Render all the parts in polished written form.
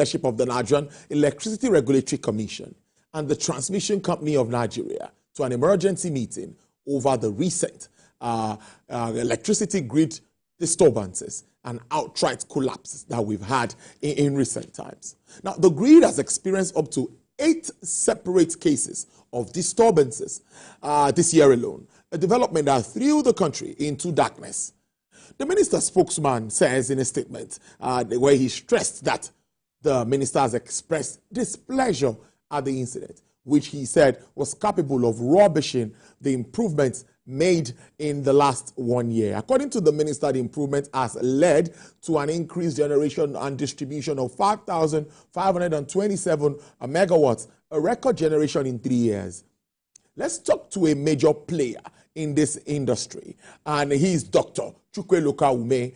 leadership of the Nigerian Electricity Regulatory Commission and the Transmission Company of Nigeria to an emergency meeting over the recent electricity grid disturbances and outright collapses that we've had in recent times. Now, the grid has experienced up to 8 separate cases of disturbances this year alone, a development that threw the country into darkness. The minister's spokesman says in a statement where he stressed that the minister has expressed displeasure at the incident, which he said was capable of rubbishing the improvements made in the last 1 year. According to the minister, the improvement has led to an increased generation and distribution of 5,527 megawatts, a record generation in 3 years. Let's talk to a major player in this industry, and he's Dr. Chukwueloka Ume.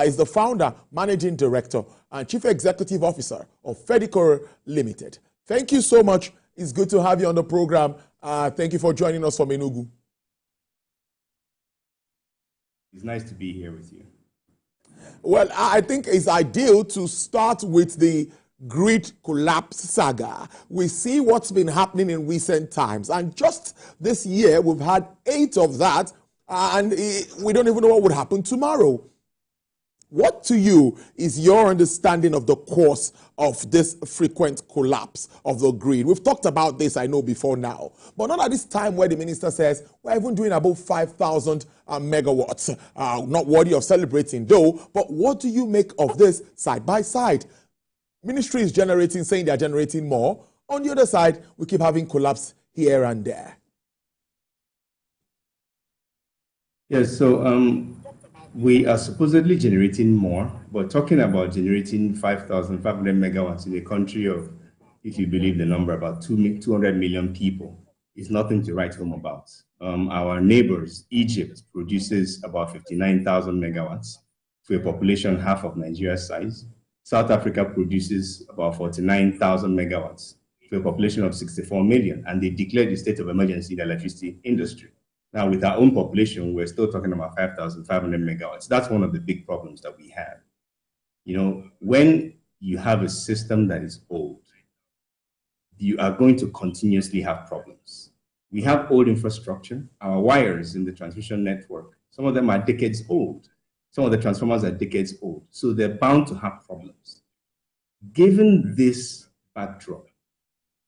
Is the founder, managing director, and chief executive officer of Fedor Power Limited. Thank you so much. It's good to have you on the program. Thank you for joining us from Enugu. It's nice to be here with you. Well, I think it's ideal to start with the grid collapse saga. We see what's been happening in recent times, and just this year we've had 8 of that, and we don't even know what would happen tomorrow. What to you is your understanding of the cause of this frequent collapse of the grid? We've talked about this, I know, before now, but not at this time where the minister says we're even doing about 5,000 megawatts. Not worthy of celebrating though, but what do you make of this side by side? Ministry is generating, saying they're generating more. On the other side, we keep having collapse here and there. Yes, so we are supposedly generating more, but talking about generating 5,500 megawatts in a country of, if you believe the number, about 200 million people is nothing to write home about. Our neighbors, Egypt, produces about 59,000 megawatts for a population half of Nigeria's size. South Africa produces about 49,000 megawatts for a population of 64 million, and they declared the state of emergency in the electricity industry. Now, with our own population, we're still talking about 5,500 megawatts. That's one of the big problems that we have. You know, when you have a system that is old, you are going to continuously have problems. We have old infrastructure. Our wires in the transmission network, some of them are decades old. Some of the transformers are decades old. So they're bound to have problems. Given this backdrop,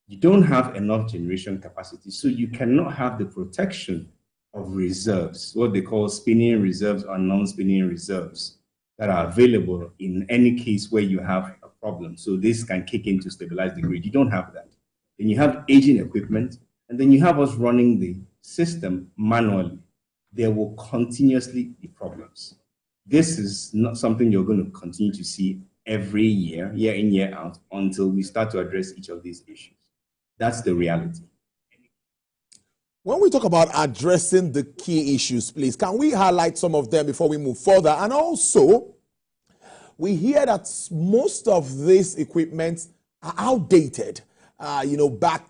you don't have enough generation capacity, so you cannot have the protection of reserves, what they call spinning reserves or non-spinning reserves, that are available in any case where you have a problem. So this can kick in to stabilize the grid. You don't have that. Then you have aging equipment, and then you have us running the system manually. There will continuously be problems. This is not something you're going to continue to see every year, year in, year out, until we start to address each of these issues. That's the reality. When we talk about addressing the key issues, please, can we highlight some of them before we move further? And also, we hear that most of these equipment are outdated.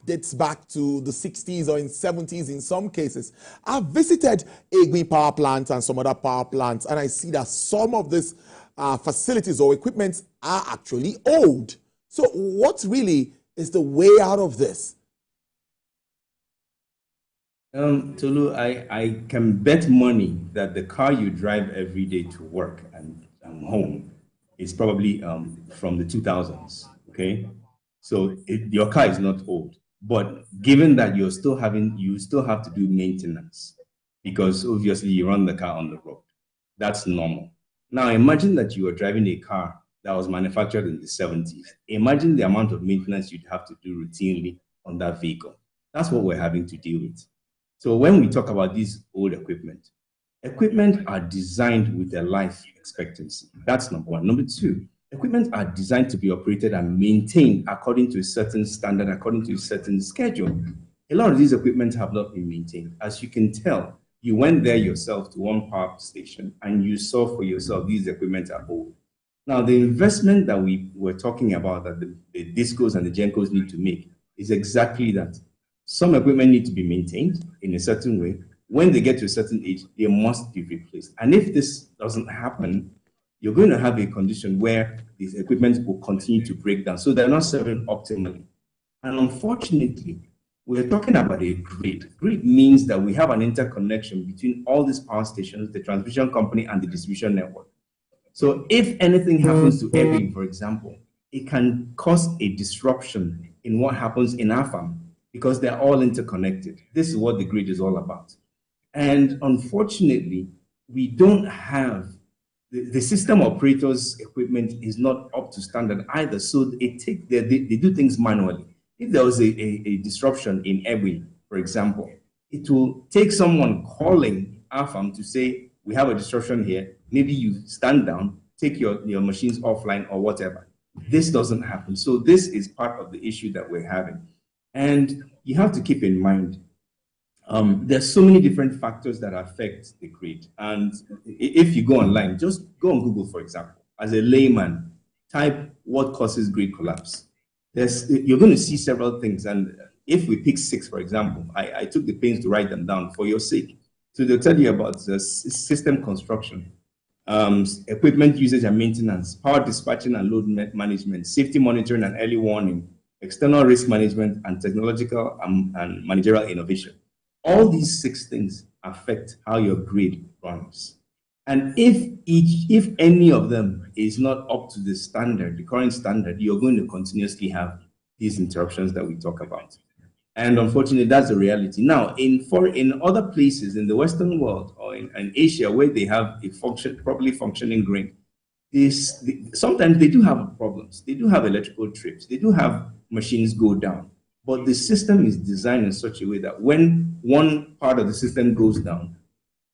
Dates back to the 60s or in 70s in some cases. I've visited Egbe power plants and some other power plants, and I see that some of these facilities or equipment are actually old. So what really is the way out of this? Tolu, I can bet money that the car you drive every day to work and home is probably from the 2000s, okay? So your car is not old, but given that you still have to do maintenance because obviously you run the car on the road. That's normal. Now imagine that you are driving a car that was manufactured in the 70s. Imagine the amount of maintenance you'd have to do routinely on that vehicle. That's what we're having to deal with. So when we talk about these old equipment are designed with a life expectancy. That's number one. Number two, equipment are designed to be operated and maintained according to a certain standard, according to a certain schedule. A lot of these equipment have not been maintained. As you can tell, you went there yourself to one power station and you saw for yourself these equipment are old. Now, the investment that we were talking about that the DISCOs and the GENCOs need to make is exactly that. Some equipment need to be maintained in a certain way. When they get to a certain age, they must be replaced. And if this doesn't happen, you're going to have a condition where these equipment will continue to break down. So they're not serving optimally. And unfortunately, we're talking about a grid. Grid means that we have an interconnection between all these power stations, the transmission company, and the distribution network. So if anything happens to everything, for example, it can cause a disruption in what happens in our farm because they're all interconnected. This is what the grid is all about. And unfortunately, we don't have the system operators' equipment is not up to standard either. So they do things manually. If there was a disruption in Edwin, for example, it will take someone calling our farm to say, we have a disruption here. Maybe you stand down, take your machines offline or whatever. This doesn't happen. So this is part of the issue that we're having. And you have to keep in mind, there's so many different factors that affect the grid. And if you go online, just go on Google, for example. As a layman, type what causes grid collapse. You're going to see several things. And if we pick 6, for example, I took the pains to write them down for your sake. So they'll tell you about the system construction, equipment usage and maintenance, power dispatching and load management, safety monitoring and early warning, external risk management, and technological and managerial innovation. All these 6 things affect how your grid runs. And if any of them is not up to the standard, the current standard, you're going to continuously have these interruptions that we talk about. And unfortunately, that's the reality. Now, in other places in the Western world or in Asia where they have a properly functioning grid, sometimes they do have problems. They do have electrical trips. They do have machines go down. But the system is designed in such a way that when one part of the system goes down,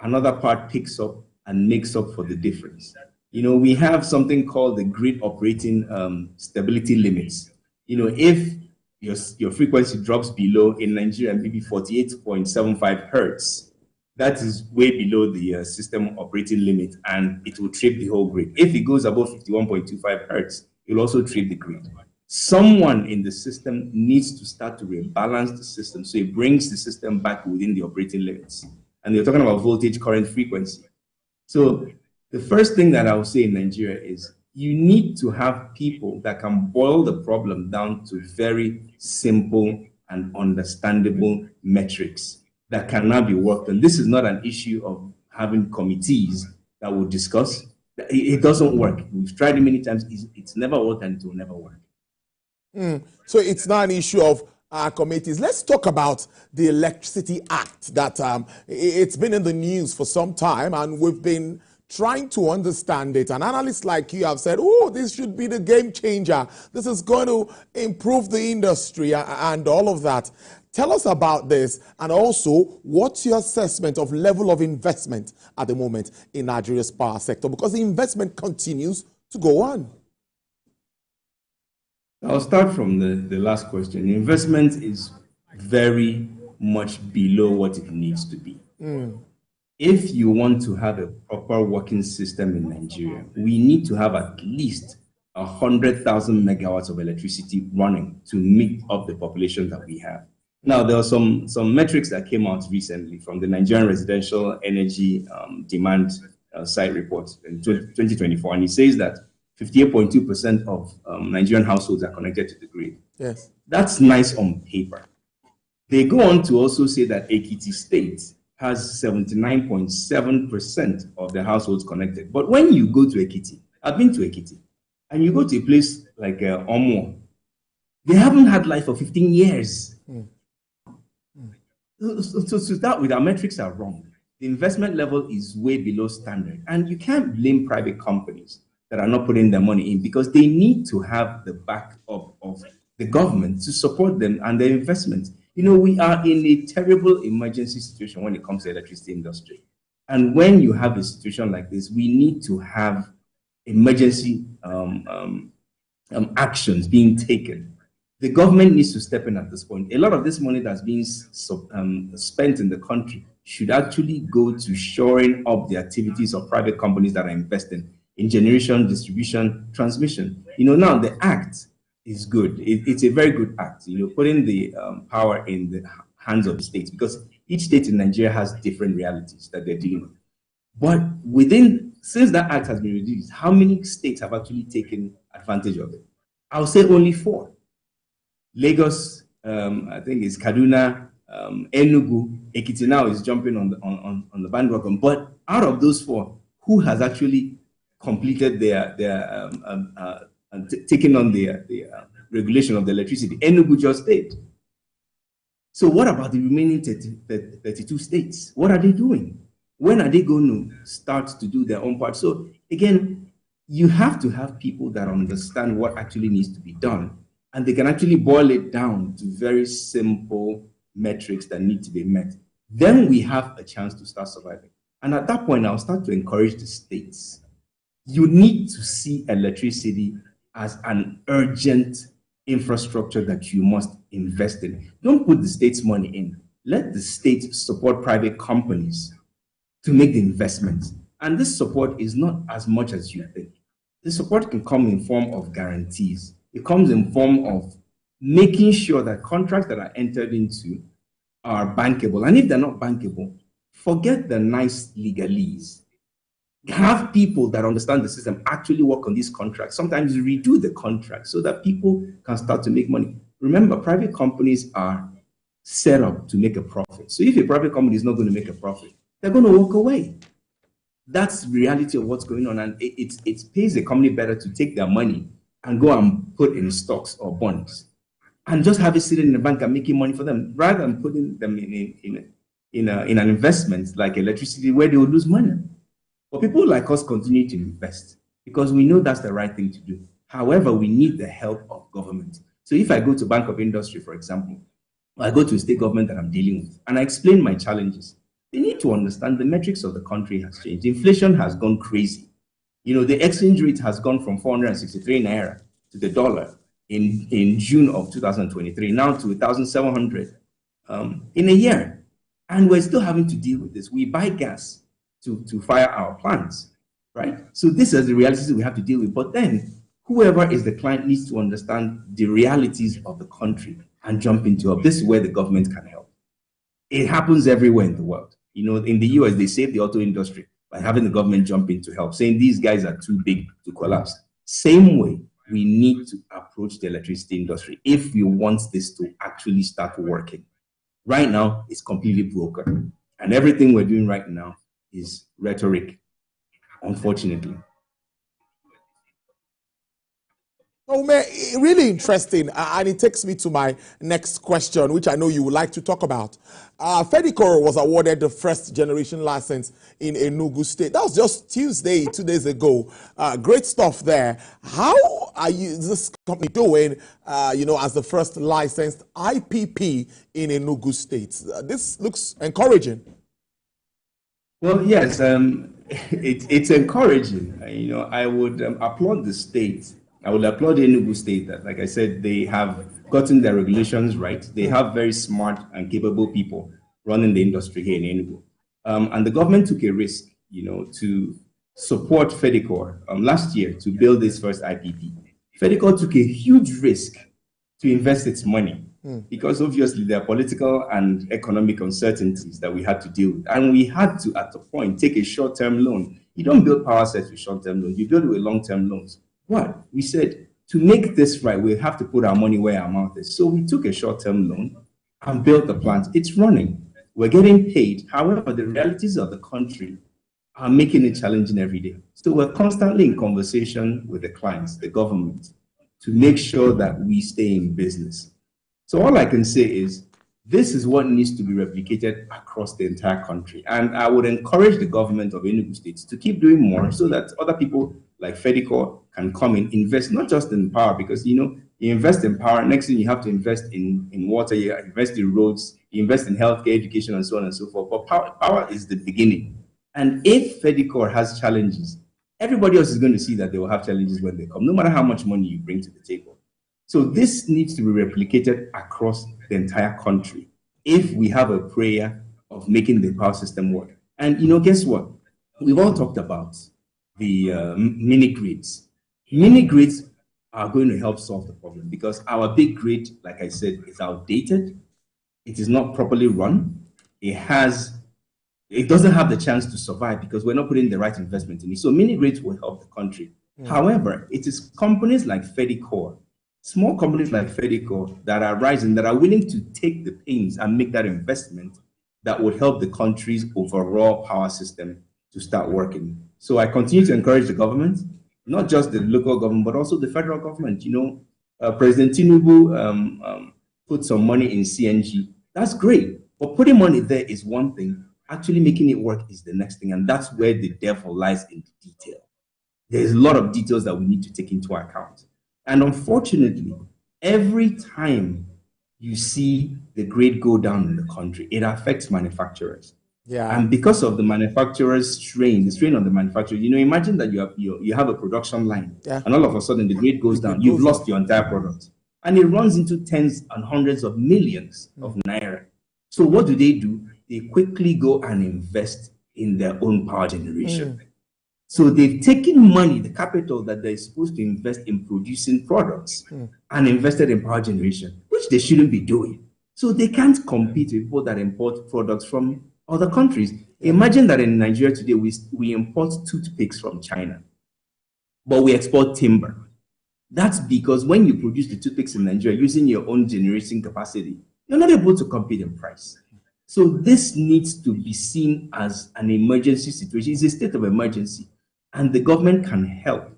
another part picks up and makes up for the difference. We have something called the grid operating stability limits. If your frequency drops below, in Nigeria, maybe 48.75 hertz, that is way below the system operating limit, and it will trip the whole grid. If it goes above 51.25 hertz, it will also trip the grid. Someone in the system needs to start to rebalance the system so it brings the system back within the operating limits. And you're talking about voltage, current, frequency. So the first thing that I will say in Nigeria is you need to have people that can boil the problem down to very simple and understandable metrics that cannot be worked on. This is not an issue of having committees that will discuss. It doesn't work. We've tried it many times. It's never worked and it will never work. So it's not an issue of committees. Let's talk about the Electricity Act that it's been in the news for some time, and we've been trying to understand it. And analysts like you have said, oh, this should be the game changer. This is going to improve the industry and all of that. Tell us about this, and also what's your assessment of level of investment at the moment in Nigeria's power sector, because the investment continues to go on. I'll start from the last question. Investment is very much below what it needs to be. If you want to have a proper working system in Nigeria, we need to have at least 100,000 megawatts of electricity running to meet up the population that we have. Now, there are some metrics that came out recently from the Nigerian Residential Energy Demand Site Report in 2024, and it says that 58.2% of Nigerian households are connected to the grid. Yes. That's nice on paper. They go on to also say that Ekiti State has 79.7% of the households connected. But when you go to Ekiti, I've been to Ekiti, and you go to a place like Omo, they haven't had light for 15 years. So to start with, our metrics are wrong. The investment level is way below standard, and you can't blame private companies that are not putting their money in, because they need to have the backup of the government to support them and their investments. We are in a terrible emergency situation when it comes to the electricity industry. And when you have a situation like this, we need to have emergency actions being taken. The government needs to step in at this point. A lot of this money that's being spent in the country should actually go to shoring up the activities of private companies that are investing in generation, distribution, transmission. Now the act is good. It's a very good act, putting the power in the hands of the states, because each state in Nigeria has different realities that they're dealing with. But since that act has been reduced, how many states have actually taken advantage of it? I'll say only 4. Lagos, I think it's Kaduna, Enugu, Ekiti now is jumping on the bandwagon. But out of those 4, who has actually completed taking on the regulation of the electricity? Enugu just did. So what about the remaining 32 states? What are they doing? When are they going to start to do their own part? So again, you have to have people that understand what actually needs to be done, and they can actually boil it down to very simple metrics that need to be met. Then we have a chance to start surviving. And at that point, I'll start to encourage the states. You need to see electricity as an urgent infrastructure that you must invest in. Don't put the state's money in. Let the state support private companies to make the investments. And this support is not as much as you think. The support can come in form of guarantees. It comes in form of making sure that contracts that are entered into are bankable. And if they're not bankable, forget the nice legalese. Have people that understand the system actually work on these contracts. Sometimes redo the contract so that people can start to make money. Remember, private companies are set up to make a profit. So if a private company is not going to make a profit, they're going to walk away. That's the reality of what's going on. And it pays a company better to take their money and go and put in stocks or bonds and just have it sitting in the bank and making money for them, rather than putting them in an investment like electricity where they will lose money. But people like us continue to invest because we know that's the right thing to do. However, we need the help of government. So if I go to Bank of Industry, for example, or I go to a state government that I'm dealing with, and I explain my challenges, they need to understand the metrics of the country has changed. Inflation has gone crazy. You know, the exchange rate has gone from 463 naira to the dollar in June of 2023, now to 1,700 in a year. And we're still having to deal with this. We buy gas to fire our plants, right? So this is the realities we have to deal with. But then whoever is the client needs to understand the realities of the country and jump into it. This is where the government can help. It happens everywhere in the world. You know, in the US, they saved the auto industry by having the government jump in to help, saying these guys are too big to collapse. Same way, we need to approach the electricity industry if we want this to actually start working. Right now, it's completely broken. And everything we're doing right now is rhetoric, unfortunately. Oh, man, really interesting. And it takes me to my next question, which I know you would like to talk about. Fedor was awarded the first generation license in Enugu State. That was just Tuesday, 2 days ago. Great stuff there. How are this company doing, as the first licensed IPP in Enugu State? This looks encouraging. Well, yes, it's encouraging. I would applaud the state. I would applaud the Enugu State that, like I said, they have gotten their regulations right. They have very smart and capable people running the industry here in Enugu. And the government took a risk, to support Fedor last year to build this first IPP. Fedor took a huge risk to invest its money because obviously there are political and economic uncertainties that we had to deal with. And we had to, at the point, take a short-term loan. You don't build power sets with short-term loans. You build it with long-term loans. What? We said, to make this right, we have to put our money where our mouth is. So we took a short-term loan and built the plant. It's running. We're getting paid. However, the realities of the country are making it challenging every day. So we're constantly in conversation with the clients, the government, to make sure that we stay in business. So all I can say is, this is what needs to be replicated across the entire country. And I would encourage the government of Enugu State to keep doing more so that other people like Fedor can come and invest, not just in power, because, you invest in power, next thing you have to invest in water, you invest in roads, you invest in healthcare, education, and so on and so forth. But power is the beginning. And if Fedor has challenges, everybody else is going to see that they will have challenges when they come, no matter how much money you bring to the table. So this needs to be replicated across the entire country if we have a prayer of making the power system work. And guess what? We've all talked about the mini grids. Mini grids are going to help solve the problem because our big grid, like I said, is outdated. It is not properly run. It has it doesn't have the chance to survive because we're not putting the right investment in it. So mini grids will help the country. However, it is companies like Fedor, small companies like Fedor that are rising, that are willing to take the pains and make that investment that would help the country's overall power system to start working. So I continue to encourage the government, not just the local government, but also the federal government. You know, President Tinubu put some money in CNG. That's great. But putting money there is one thing. Actually making it work is the next thing. And that's where the devil lies in the detail. There's a lot of details that we need to take into account. And unfortunately, every time you see the grade go down in the country, it affects manufacturers. Yeah. And because of the manufacturer's strain, the strain on the manufacturer, you know, imagine that you have a production line, and all of a sudden the grade goes down. You've lost your entire product. And it runs into tens and hundreds of millions of naira. So what do? They quickly go and invest in their own power generation. So they've taken money, the capital that they're supposed to invest in producing products, and invested in power generation, which they shouldn't be doing. So they can't compete with people that import products from other countries. Imagine that in Nigeria today, we import toothpicks from China, but we export timber. That's because when you produce the toothpicks in Nigeria using your own generation capacity, you're not able to compete in price. So this needs to be seen as an emergency situation. It's a state of emergency. And the government can help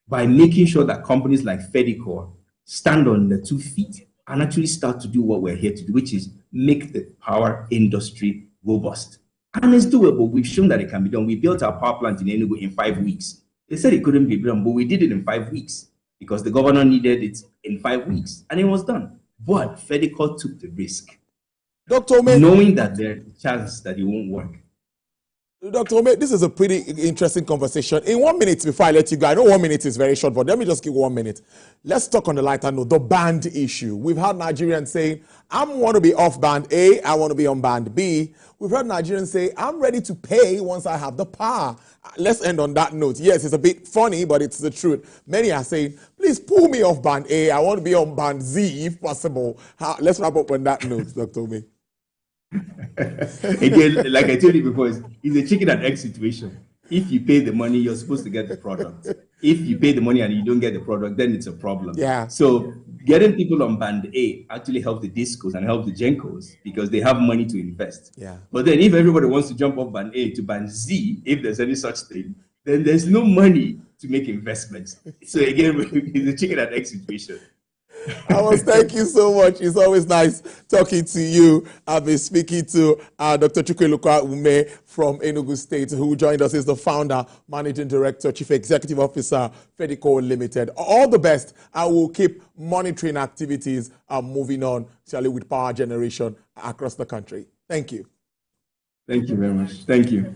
by making sure that companies like Fedor stand on their 2 feet and actually start to do what we're here to do, which is make the power industry robust. And it's doable. We've shown that it can be done. We built our power plant in Enugu in 5 weeks. They said it couldn't be done, but we did it in 5 weeks because the governor needed it in 5 weeks, and it was done. But Fedor took the risk, Dr. Ome, knowing that there's a chance that it won't work. Dr. Ome, this is a pretty interesting conversation. In 1 minute, before I let you go, I know 1 minute is very short, but let me just give 1 minute. Let's talk on the lighter note, the band issue. We've heard Nigerians saying, I want to be off band A, I want to be on band B. We've heard Nigerians say, I'm ready to pay once I have the power. Let's end on that note. Yes, it's a bit funny, but it's the truth. Many are saying, please pull me off band A, I want to be on band Z if possible. Let's wrap up on that note, Dr. Ome. Again, like I told you before, it's a chicken and egg situation. If you pay the money, you're supposed to get the product. If you pay the money and you don't get the product, then it's a problem. Yeah. So getting people on band A actually help the discos and help the gencos because they have money to invest. Yeah. But then if everybody wants to jump off band A to band Z, if there's any such thing, then there's no money to make investments. So again, it's a chicken and egg situation. Thank you so much. It's always nice talking to you. I've been speaking to Dr. Chukwueluka Ume from Enugu State, who joined us as the founder, managing director, chief executive officer, Fedor Limited. All the best. I will keep monitoring activities moving on, especially with power generation across the country. Thank you. Thank you very much. Thank you.